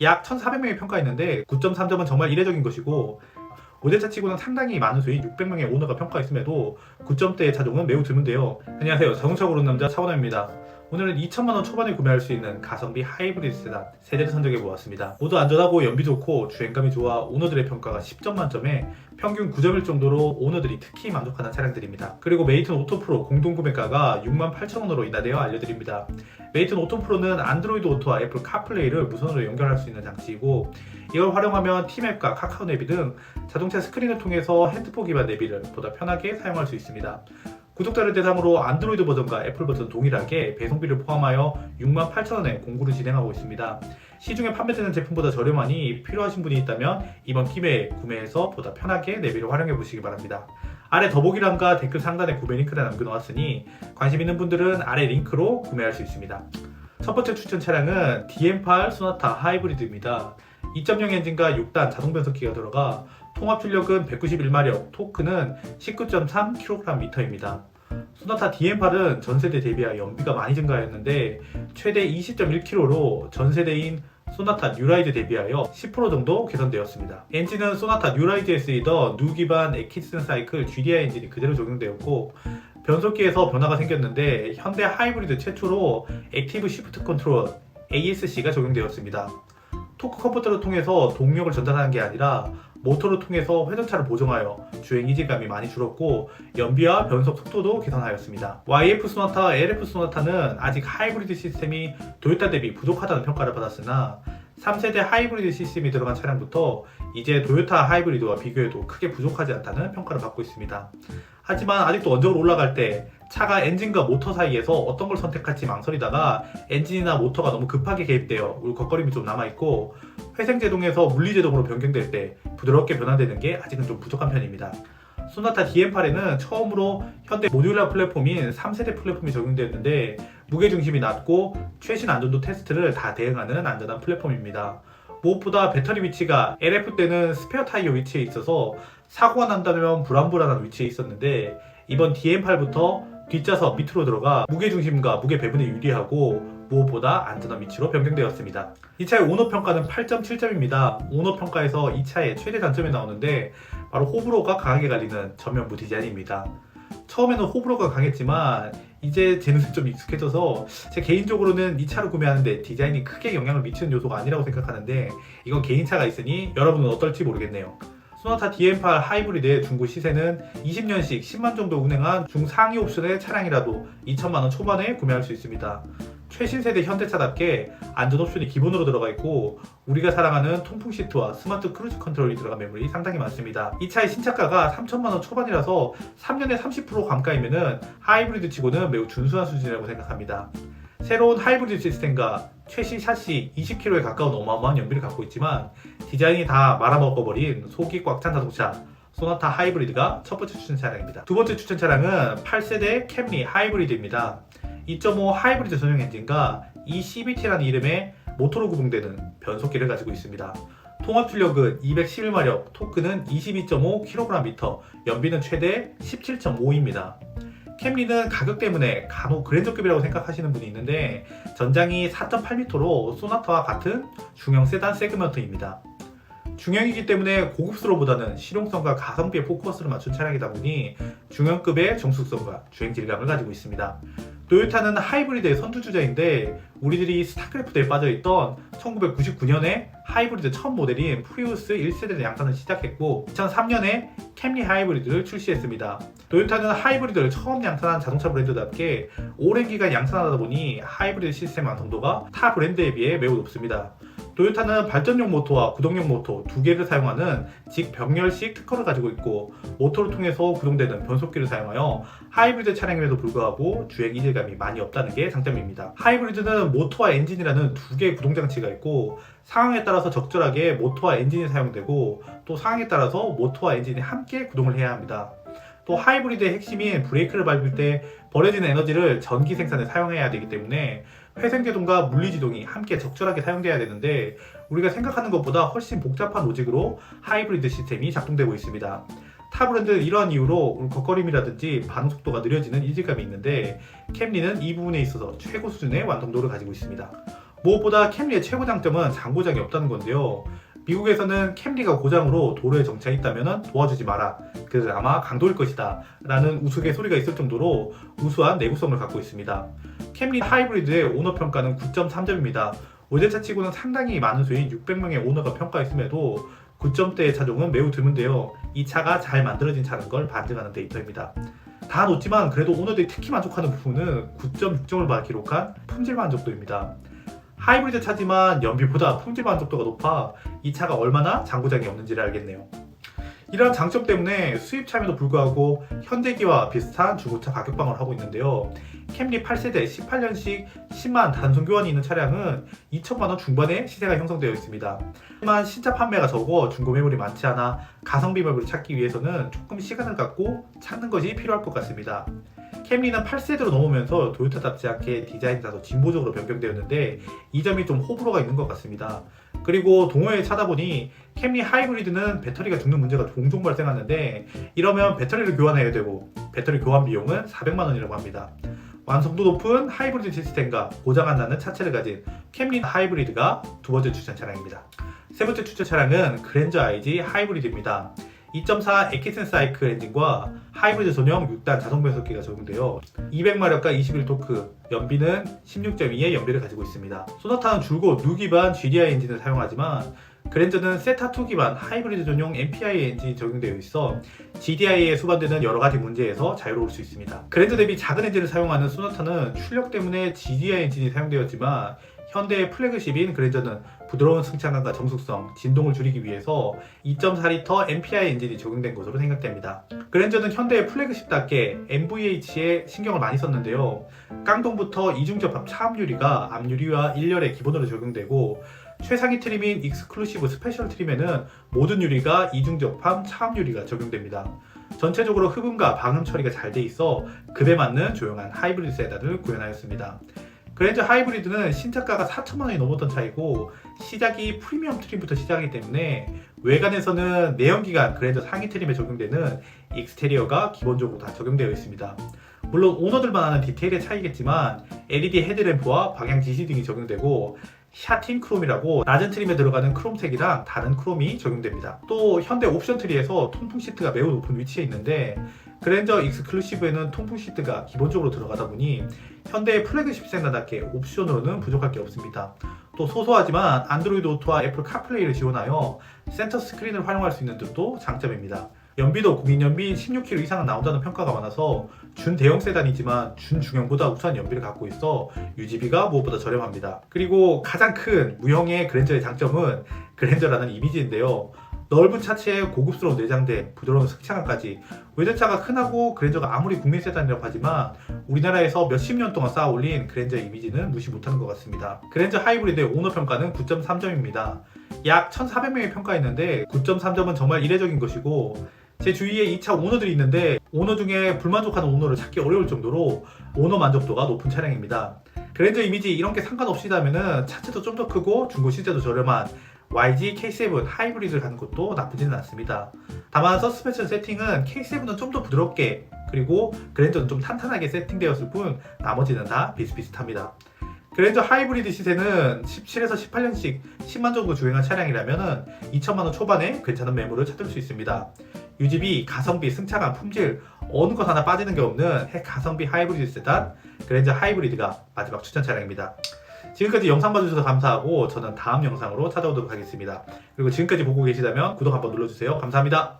약 1,400명이 평가했는데 9.3점은 정말 이례적인 것이고, 모델차 치고는 상당히 많은 수의 600명의 오너가 평가했음에도 9점대의 차종은 매우 드문데요. 안녕하세요, 자동차 고르는 남자 차원호입니다. 오늘은 2천만원 초반에 구매할 수 있는 가성비 하이브리드 세단 세대를 선정해 보았습니다. 모두 안전하고 연비 좋고 주행감이 좋아 오너들의 평가가 10점 만점에 평균 9점일 정도로 오너들이 특히 만족하는 차량들입니다. 그리고 메이튼 오토 프로 공동 구매가가 68,000원으로 인하되어 알려드립니다. 메이튼 오토 프로는 안드로이드 오토와 애플 카플레이를 무선으로 연결할 수 있는 장치이고, 이걸 활용하면 티맵과 카카오 내비 등 자동차 스크린을 통해서 핸드폰 기반 내비를 보다 편하게 사용할 수 있습니다. 구독자를 대상으로 안드로이드 버전과 애플 버전 동일하게 배송비를 포함하여 68,000원에 공구를 진행하고 있습니다. 시중에 판매되는 제품보다 저렴하니 필요하신 분이 있다면 이번 기회에 구매해서 보다 편하게 내비를 활용해 보시기 바랍니다. 아래 더보기란과 댓글 상단에 구매 링크를 남겨놓았으니 관심 있는 분들은 아래 링크로 구매할 수 있습니다. 첫 번째 추천 차량은 DM8 소나타 하이브리드입니다. 2.0 엔진과 6단 자동 변속기가 들어가 통합 출력은 191마력, 토크는 19.3kgm입니다. 소나타 DM8은 전세대 대비하여 연비가 많이 증가하였는데 최대 20.1km로 전세대인 소나타 뉴라이드 대비하여 10% 정도 개선되었습니다. 엔진은 소나타 뉴라이드에 쓰이던 누 기반 에키슨 사이클 GDI 엔진이 그대로 적용되었고, 변속기에서 변화가 생겼는데 현대 하이브리드 최초로 액티브 시프트 컨트롤 ASC가 적용되었습니다. 토크 컨버터를 통해서 동력을 전달하는 게 아니라 모터를 통해서 회전차를 보정하여 주행 이질감이 많이 줄었고, 연비와 변속 속도도 개선하였습니다. YF 소나타, LF 소나타는 아직 하이브리드 시스템이 토요타 대비 부족하다는 평가를 받았으나 3세대 하이브리드 시스템이 들어간 차량부터 이제 토요타 하이브리드와 비교해도 크게 부족하지 않다는 평가를 받고 있습니다. 하지만 아직도 언적으로 올라갈 때 차가 엔진과 모터 사이에서 어떤 걸 선택할지 망설이다가 엔진이나 모터가 너무 급하게 개입되어 울컥거림이 좀 남아있고, 회생제동에서 물리제동으로 변경될 때 부드럽게 변환되는 게 아직은 좀 부족한 편입니다. 소나타 DM8에는 처음으로 현대 모듈러 플랫폼인 3세대 플랫폼이 적용되었는데 무게중심이 낮고 최신 안전도 테스트를 다 대응하는 안전한 플랫폼입니다. 무엇보다 배터리 위치가 LF 때는 스페어 타이어 위치에 있어서 사고가 난다면 불안불안한 위치에 있었는데, 이번 DM8부터 뒷좌석 밑으로 들어가 무게중심과 무게 배분에 유리하고 무엇보다 안전한 위치로 변경되었습니다. 이 차의 오너 평가는 8.7점입니다. 오너 평가에서 이 차의 최대 단점이 나오는데 바로 호불호가 강하게 갈리는 전면부 디자인입니다. 처음에는 호불호가 강했지만 이제 제 눈에 좀 익숙해져서 제 개인적으로는 이 차를 구매하는데 디자인이 크게 영향을 미치는 요소가 아니라고 생각하는데, 이건 개인차가 있으니 여러분은 어떨지 모르겠네요. 소나타 DM8 하이브리드의 중고 시세는 20년씩 10만 정도 운행한 중상위 옵션의 차량이라도 2천만원 초반에 구매할 수 있습니다. 최신 세대 현대차답게 안전 옵션이 기본으로 들어가 있고, 우리가 사랑하는 통풍 시트와 스마트 크루즈 컨트롤이 들어간 매물이 상당히 많습니다. 이 차의 신차가가 3천만원 초반이라서 3년에 30% 감가이면은 하이브리드 치고는 매우 준수한 수준이라고 생각합니다. 새로운 하이브리드 시스템과 최신 샤시 20kg에 가까운 어마어마한 연비를 갖고 있지만 디자인이 다 말아먹어버린 속이 꽉 찬 자동차 소나타 하이브리드가 첫 번째 추천 차량입니다. 두 번째 추천 차량은 8세대 캠리 하이브리드입니다. 2.5 하이브리드 전용 엔진과 eCVT라는 이름의 모터로 구동되는 변속기를 가지고 있습니다. 통합 출력은 211마력, 토크는 22.5kgm, 연비는 최대 17.5입니다. 캠리는 가격 때문에 간혹 그랜저급이라고 생각하시는 분이 있는데 전장이 4.8m로 소나타와 같은 중형 세단 세그먼트입니다. 중형이기 때문에 고급스러보다는 실용성과 가성비에 포커스를 맞춘 차량이다 보니 중형급의 정숙성과 주행 질감을 가지고 있습니다. 토요타는 하이브리드의 선두주자인데 우리들이 스타크래프트에 빠져있던 1999년에 하이브리드 첫 모델인 프리우스 1세대 양산을 시작했고 2003년에 캠리 하이브리드를 출시했습니다. 토요타는 하이브리드를 처음 양산한 자동차 브랜드답게 오랜 기간 양산하다 보니 하이브리드 시스템 완성도가 타 브랜드에 비해 매우 높습니다. 토요타는 발전용 모터와 구동용 모터 두 개를 사용하는 직병렬식 특허를 가지고 있고, 모터를 통해서 구동되는 변속기를 사용하여 하이브리드 차량임에도 불구하고 주행 이질감이 많이 없다는 게 장점입니다. 하이브리드는 모터와 엔진이라는 두 개의 구동장치가 있고, 상황에 따라서 적절하게 모터와 엔진이 사용되고 또 상황에 따라서 모터와 엔진이 함께 구동을 해야 합니다. 또 하이브리드의 핵심인 브레이크를 밟을 때 버려지는 에너지를 전기 생산에 사용해야 되기 때문에 회생제동과 물리지동이 함께 적절하게 사용돼야 되는데 우리가 생각하는 것보다 훨씬 복잡한 로직으로 하이브리드 시스템이 작동되고 있습니다. 타 브랜드는 이러한 이유로 울컥거림이라든지 반응 속도가 느려지는 이질감이 있는데 캠리는 이 부분에 있어서 최고 수준의 완성도를 가지고 있습니다. 무엇보다 캠리의 최고 장점은 장고장이 없다는 건데요. 미국에서는 캠리가 고장으로 도로에 정차했다면 도와주지 마라. 그래서 아마 강도일 것이다. 라는 우스갯소리가 있을 정도로 우수한 내구성을 갖고 있습니다. 캠리 하이브리드의 오너 평가는 9.3점입니다. 외제차 치고는 상당히 많은 수인 600명의 오너가 평가했음에도 9점대의 차종은 매우 드문데요. 이 차가 잘 만들어진 차라는 걸 반증하는 데이터입니다. 다 높지만 그래도 오너들이 특히 만족하는 부분은 9.6점을 기록한 품질 만족도입니다. 하이브리드 차지만 연비보다 품질 만족도가 높아 이 차가 얼마나 장고장이 없는지를 알겠네요. 이러한 장점 때문에 수입차임에도 불구하고 현대기와 비슷한 중고차 가격방을 하고 있는데요. 캠리 8세대 18년식 10만 단순 교환이 있는 차량은 2천만원 중반에 시세가 형성되어 있습니다. 하지만 신차 판매가 적어 중고 매물이 많지 않아 가성비 매물을 찾기 위해서는 조금 시간을 갖고 찾는 것이 필요할 것 같습니다. 캠리는 8세대로 넘으면서 도요타답지 않게 디자인이 다소 진보적으로 변경되었는데 이 점이 좀 호불호가 있는 것 같습니다. 그리고 동호회에 찾아보니 캠리 하이브리드는 배터리가 죽는 문제가 종종 발생하는데 이러면 배터리를 교환해야 되고 배터리 교환 비용은 400만원이라고 합니다. 완성도 높은 하이브리드 시스템과 고장 안 나는 차체를 가진 캠리 하이브리드가 두 번째 추천 차량입니다. 세 번째 추천 차량은 그랜저 IG 하이브리드입니다. 2.4 액기슨 사이클 엔진과 하이브리드 전용 6단 자동 변속기가 적용되어 200마력과 21토크, 연비는 16.2의 연비를 가지고 있습니다. 소나타는 줄곧 누 기반 GDI 엔진을 사용하지만 그랜저는 세타2 기반 하이브리드 전용 MPI 엔진이 적용되어 있어 GDI에 수반되는 여러가지 문제에서 자유로울 수 있습니다. 그랜저 대비 작은 엔진을 사용하는 소나타는 출력 때문에 GDI 엔진이 사용되었지만 현대의 플래그십인 그랜저는 부드러운 승차감과 정숙성, 진동을 줄이기 위해서 2.4L MPI 엔진이 적용된 것으로 생각됩니다. 그랜저는 현대의 플래그십답게 MVH에 신경을 많이 썼는데요. 깡통부터 이중접합 차압유리가 앞유리와 1열에 기본으로 적용되고 최상위 트림인 익스클루시브 스페셜 트림에는 모든 유리가 이중접합 차압유리가 적용됩니다. 전체적으로 흡음과 방음 처리가 잘 돼 있어 급에 맞는 조용한 하이브리드 세단을 구현하였습니다. 그랜저 하이브리드는 신차가가 4천만원이 넘었던 차이고 시작이 프리미엄 트림부터 시작이기 때문에 외관에서는 내연기관 그랜저 상위 트림에 적용되는 익스테리어가 기본적으로 다 적용되어 있습니다. 물론 오너들만 아는 디테일의 차이겠지만 LED 헤드램프와 방향 지시 등이 적용되고 샤틴 크롬이라고 낮은 트림에 들어가는 크롬색이랑 다른 크롬이 적용됩니다. 또 현대 옵션 트리에서 통풍 시트가 매우 높은 위치에 있는데 그랜저 익스클루시브에는 통풍 시트가 기본적으로 들어가다 보니 현대의 플래그십 세단답게 옵션으로는 부족할 게 없습니다. 또 소소하지만 안드로이드 오토와 애플 카플레이를 지원하여 센터 스크린을 활용할 수 있는 점도 장점입니다. 연비도 공인연비 16km 이상은 나온다는 평가가 많아서 준대형 세단이지만 준중형보다 우수한 연비를 갖고 있어 유지비가 무엇보다 저렴합니다. 그리고 가장 큰 무형의 그랜저의 장점은 그랜저라는 이미지인데요. 넓은 차체에 고급스러운 내장된 부드러운 승차감까지 외제차가 흔하고 그랜저가 아무리 국민 세단이라고 하지만 우리나라에서 몇십 년 동안 쌓아 올린 그랜저의 이미지는 무시 못하는 것 같습니다. 그랜저 하이브리드의 오너 평가는 9.3점입니다. 약 1,400명이 평가했는데 9.3점은 정말 이례적인 것이고 제 주위에 이 차 오너들이 있는데 오너 중에 불만족하는 오너를 찾기 어려울 정도로 오너 만족도가 높은 차량입니다. 그랜저 이미지 이런 게 상관없이라면 차체도 좀 더 크고 중고 시세도 저렴한 YG K7 하이브리드를 가는 것도 나쁘지는 않습니다. 다만 서스펜션 세팅은 K7은 좀 더 부드럽게 그리고 그랜저는 좀 탄탄하게 세팅되었을 뿐 나머지는 다 비슷비슷합니다. 그랜저 하이브리드 시세는 17에서 18년씩 10만 정도 주행한 차량이라면 2천만원 초반에 괜찮은 매물을 찾을 수 있습니다. 유지비, 가성비, 승차감, 품질 어느 것 하나 빠지는 게 없는 가성비 하이브리드 세단 그랜저 하이브리드가 마지막 추천 차량입니다. 지금까지 영상 봐주셔서 감사하고 저는 다음 영상으로 찾아오도록 하겠습니다. 그리고 지금까지 보고 계시다면 구독 한번 눌러주세요. 감사합니다.